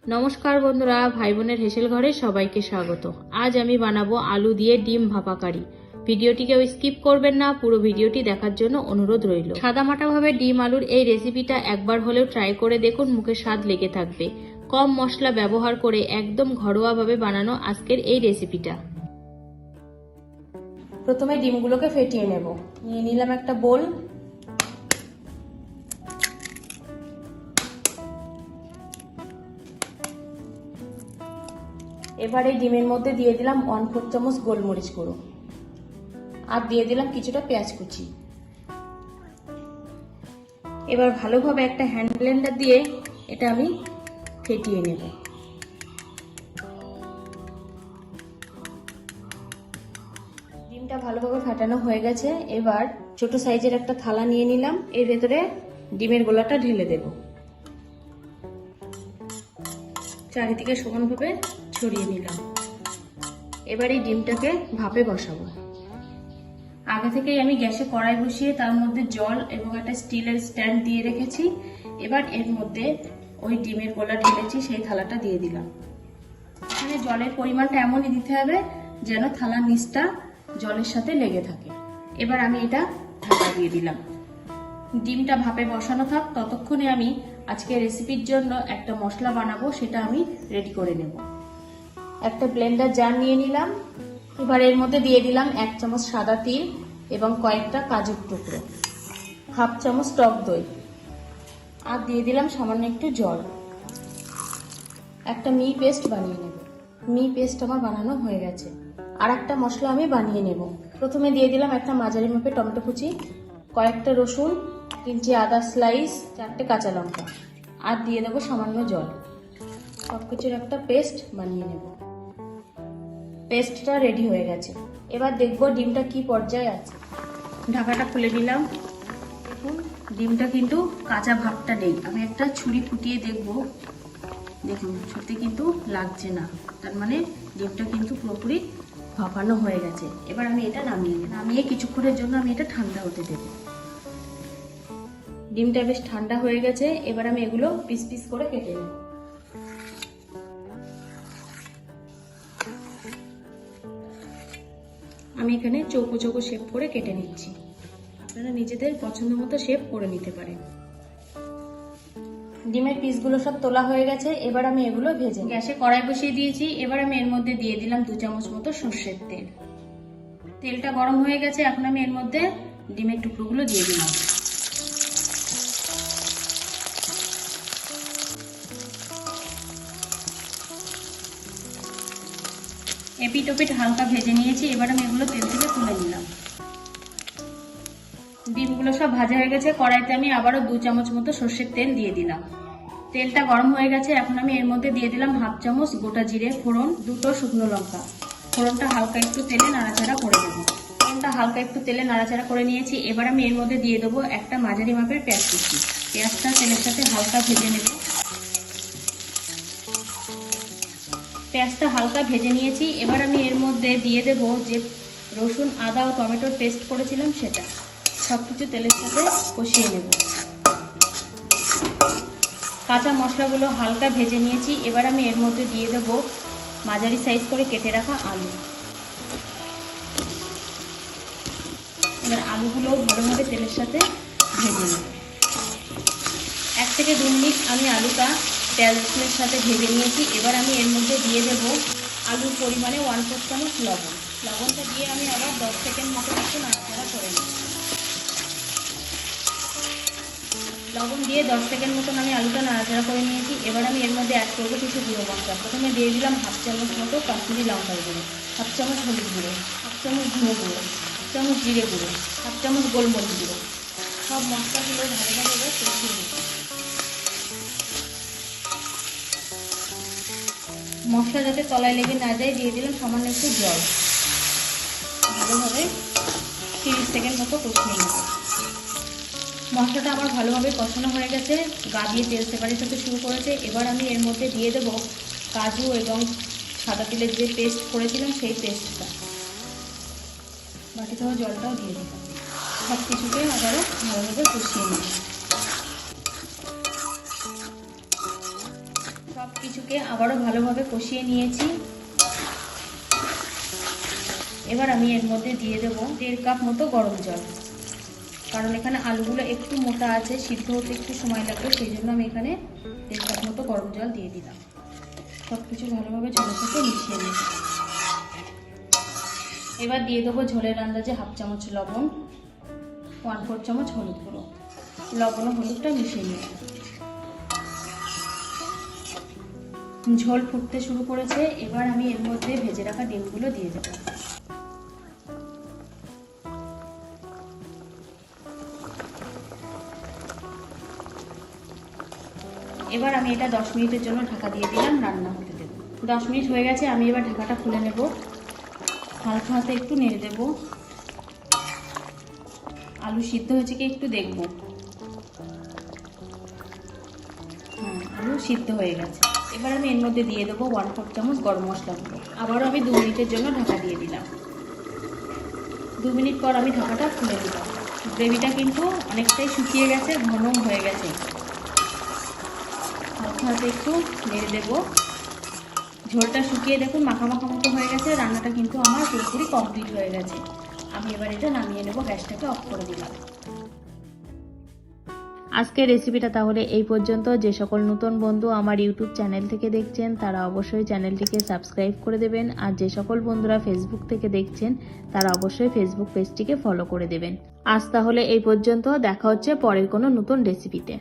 নমস্কার বন্ধুরা, ভাই বোনের হেসেল ঘরে সবাইকে স্বাগত। আজ আমি বানাবো আলু দিয়ে ডিম ভাপা কারি। ভিডিওটি কেউ স্কিপ করবেন না, পুরো ভিডিওটি দেখার জন্য অনুরোধ রইল। সাদামাটা ভাবে ডিম আলুর এই রেসিপিটা একবার হলেও ট্রাই করে দেখুন, মুখে স্বাদ লেগে থাকবে। কম মশলা ব্যবহার করে একদম ঘরোয়া ভাবে বানানো আজকের এই রেসিপিটা। প্রথমে ডিমগুলোকে ফেটিয়ে নেব। নিয়ে নিলাম একটা বোল। এবার এই ডিমের মধ্যে দিয়ে দিলাম 1/4 চামচ গোলমরিচ গুঁড়ো আর দিয়ে দিলাম কিছুটা পেঁয়াজ কুচি। এবার ভালোভাবে একটা হ্যান্ড ব্লেন্ডার দিয়ে এটা আমি ফেটিয়ে নেব। ডিমটা ভালোভাবে ফাটানো হয়ে গেছে। এবার ছোট সাইজের একটা থালা নিয়ে নিলাম, এর ভেতরে ডিমের গোলাটা ঢেলে দেব। চারিদিকে সমানভাবে ছড়িয়ে নিলাম। এবার এই ডিমটাকে ভাপে বসাবো। আগে থেকেই আমি গ্যাসে কড়াই বসিয়ে তার মধ্যে জল এবং একটা স্টিলের স্ট্যান্ড দিয়ে রেখেছি। এবার এর মধ্যে ওই ডিমের গোলা ঢেলেছি সেই থালাটা দিয়ে দিলাম। এখানে জলের পরিমাণটা এমনই দিতে হবে যেন থালার নিচটা জলের সাথে লেগে থাকে। এবার আমি এটা ঢাকা দিয়ে দিলাম। ডিমটা ভাপে বসানো থাক, ততক্ষণে আমি আজকে রেসিপির জন্য একটা মশলা বানাবো, সেটা আমি রেডি করে নেব। একটা ব্লেন্ডার জার নিয়ে নিলাম। এবার এর মধ্যে দিয়ে দিলাম 1 চামচ সাদা তিল এবং কয়েকটা কাজুর টুকরো, 1/2 চামচ টক দই আর দিয়ে দিলাম সামান্য একটু জল। একটা মিহি পেস্ট বানিয়ে নেব। মিহি পেস্ট আমার বানানো হয়ে গেছে। আর একটা মশলা আমি বানিয়ে নেব। প্রথমে দিয়ে দিলাম একটা মাঝারি মাপের টমেটো কুচি, কয়েকটা রসুন, 3 আদা স্লাইস, 4টে কাঁচা লঙ্কা আর দিয়ে দেবো সামান্য জল। সবকিছুর একটা পেস্ট বানিয়ে নেব। পেস্টটা রেডি হয়ে গেছে। এবার দেখবো ডিমটা কি পর্যায়ে আছে। ঢাকাটা খুলে নিলাম। দেখুন ডিমটা কিন্তু কাঁচা ভাবটা নেই। আমি একটা ছুরি ফুটিয়ে দেখবো। দেখুন সত্যি কিন্তু লাগছে না, তার মানে ডিমটা কিন্তু পুরোপুরি ভাপানো হয়ে গেছে। এবার আমি এটা নামিয়ে কিছুক্ষণের জন্য আমি এটা ঠান্ডা হতে দেব। ডিমটা বেশ ঠান্ডা হয়ে গেছে। এবার আমি এগুলো পিস পিস করে কেটে নেব। আমি এখানে চৌকো চৌকো শেপ করে কেটে নিচ্ছি। আপনারা নিজেদের পছন্দ মতো শেপ করে নিতে পারেন। ডিমের পিসগুলো সব তোলা হয়ে গেছে। এবার আমি এগুলো ভেজে গ্যাসে কড়াই বসিয়ে দিয়েছি। এবার আমি এর মধ্যে দিয়ে দিলাম 2 চামচ মতো সর্ষের তেল। তেলটা গরম হয়ে গেছে। এখন আমি এর মধ্যে ডিমের টুকরোগুলো দিয়ে দিলাম। এপিট ওপিট হালকা ভেজে নিয়েছি। এবার আমি এগুলো তেল থেকে তুলে নিলাম। ডিমগুলো সব ভাজা হয়ে গেছে। কড়াইতে আমি আবারও 2 চামচ মতো সর্ষের তেল দিয়ে দিলাম। তেলটা গরম হয়ে গেছে। এখন আমি এর মধ্যে দিয়ে দিলাম 1/2 চামচ গোটা জিরে ফোড়ন, 2টো শুকনো লঙ্কা। ফোড়নটা হালকা একটু তেলে নাড়াচাড়া করে দেবো। ফোড়নটা হালকা একটু তেলে নাড়াচাড়া করে নিয়েছি। এবার আমি এর মধ্যে দিয়ে দেবো একটা মাঝারি মাপের পেঁয়াজ কুচি। পেঁয়াজটা তেলের সাথে হালকা ভেজে নেব। পেঁয়াজটা হালকা ভেজে নিয়েছি। এবার আমি এর মধ্যে দিয়ে দেবো যে রসুন, আদা ও টমেটোর পেস্ট করেছিলাম সেটা। সবকিছু তেলের সাথে কষিয়ে নেব। কাঁচা মশলাগুলো হালকা ভেজে নিয়েছি। এবার আমি এর মধ্যে দিয়ে দেবো মাঝারি সাইজ করে কেটে রাখা আলু। এবার আলুগুলো ভালোভাবে তেলের সাথে ভেজে নেব। 1 থেকে 2 মিনিট আমি আলুটা তেলের সাথে ভেজে নিয়েছি। এবার আমি এর মধ্যে দিয়ে দেবো আলুর পরিমাণে 1/4 চামচ লবণ। লবণটা দিয়ে আমি আবার 10 সেকেন্ড মতো একটু নাড়াচাড়া করে নেব। লবণ দিয়ে 10 সেকেন্ড মতন আমি আলুটা নাড়াচাড়া করে নিয়েছি। এবার আমি এর মধ্যে অ্যাড করবো কিছু গুঁড়ো মশলা। প্রথমে দিয়ে দিলাম 1/2 চামচ মতো কাশ্মীরি লঙ্কার গুঁড়ো, 1/2 চামচ হলুদ গুঁড়ো, 1/2 চামচ ধনে গুঁড়ো, 1 চামচ জিরে গুঁড়ো, 1/2 চামচ গোলমরিচ গুঁড়ো। সব মশলাগুলো ভালোভাবে কষিয়ে নিচ্ছি। মশলা যাতে তলায় লেগে না যায় দিয়ে দিলাম সামান্য একটু জল। ভালোভাবে 30 সেকেন্ড মতো কষিয়ে নেব। মশলাটা আমার ভালোভাবে কষানো হয়ে গেছে। গা দিয়ে তেল সেপারেট হতে শুরু করেছে। এবার আমি এর মধ্যে দিয়ে দেবো কাজু এবং সাদা তিলের যে পেস্ট করেছিলাম সেই পেস্টটা। বাকি দেওয়া জলটাও দিয়ে দিলাম। সব কিছুকে আবারও ভালোভাবে কষিয়ে নেব। সব কিছুকে আলুগুলোকে আবারও ভালোভাবে কষিয়ে নিয়েছি। এবার আমি এর মধ্যে দিয়ে দেব 1.5 কাপ মতো গরম জল, কারণ এখানে আলুগুলো একটু মোটা আছে, সিদ্ধ হতে একটু সময় লাগবে, সেই জন্য আমি এখানে 1.5 কাপ মতো গরম জল দিয়ে দিলাম। সব কিছু ভালোভাবে ঝোলের সাথে মিশিয়ে নেব। এবার দিয়ে দেবো ঝোলের আন্দাজে 1/2 চামচ লবণ, 1/4 চামচ হলুদ গুঁড়ো। লবণ ও হলুদটা মিশিয়ে নেব। ঝোল ফুটতে শুরু করেছে, এবার আমি এর মধ্যে ভেজে রাখা ডিমগুলো দিয়ে দেব। এবার আমি এটা 10 মিনিটের জন্য ঢাকা দিয়ে দিলাম, রান্না হতে দেব। 10 মিনিট হয়ে গেছে, আমি এবার ঢাকাটা খুলে নেব। হালকা হাতে একটু নেড়ে দেব। আলু সিদ্ধ হয়েছে কি একটু দেখব। আলু সিদ্ধ হয়ে গেছে। এবার আমি এর মধ্যে দিয়ে দেবো 1/4 চামচ গরম মশলা গুঁড়ো। আবারও আমি 2 মিনিটের জন্য ঢাকা দিয়ে দিলাম। 2 মিনিট পর আমি ঢাকাটা খুলে দিলাম। গ্রেভিটা কিন্তু অনেকটাই শুকিয়ে গেছে, ঘন হয়ে গেছে। হালকা হাতে একটু নেড়ে দেবো। ঝোলটা শুকিয়ে দেখুন মাখা মাখা মতো হয়ে গেছে। রান্নাটা কিন্তু আমার পুরোপুরি কমপ্লিট হয়ে গেছে। আমি এবার এটা নামিয়ে নেব, গ্যাসটাকে অফ করে দিলাম। আজকের রেসিপিটা তাহলে এই পর্যন্ত। যে সকল নতুন বন্ধু আমার ইউটিউব চ্যানেল থেকে দেখছেন তারা অবশ্যই চ্যানেলটিকে সাবস্ক্রাইব করে দেবেন, আর যে সকল বন্ধুরা ফেসবুক থেকে দেখছেন তারা অবশ্যই ফেসবুক পেজটিকে ফলো করে দেবেন। আজ তাহলে এই পর্যন্ত, দেখা হচ্ছে পরের কোনো নতুন রেসিপিতে।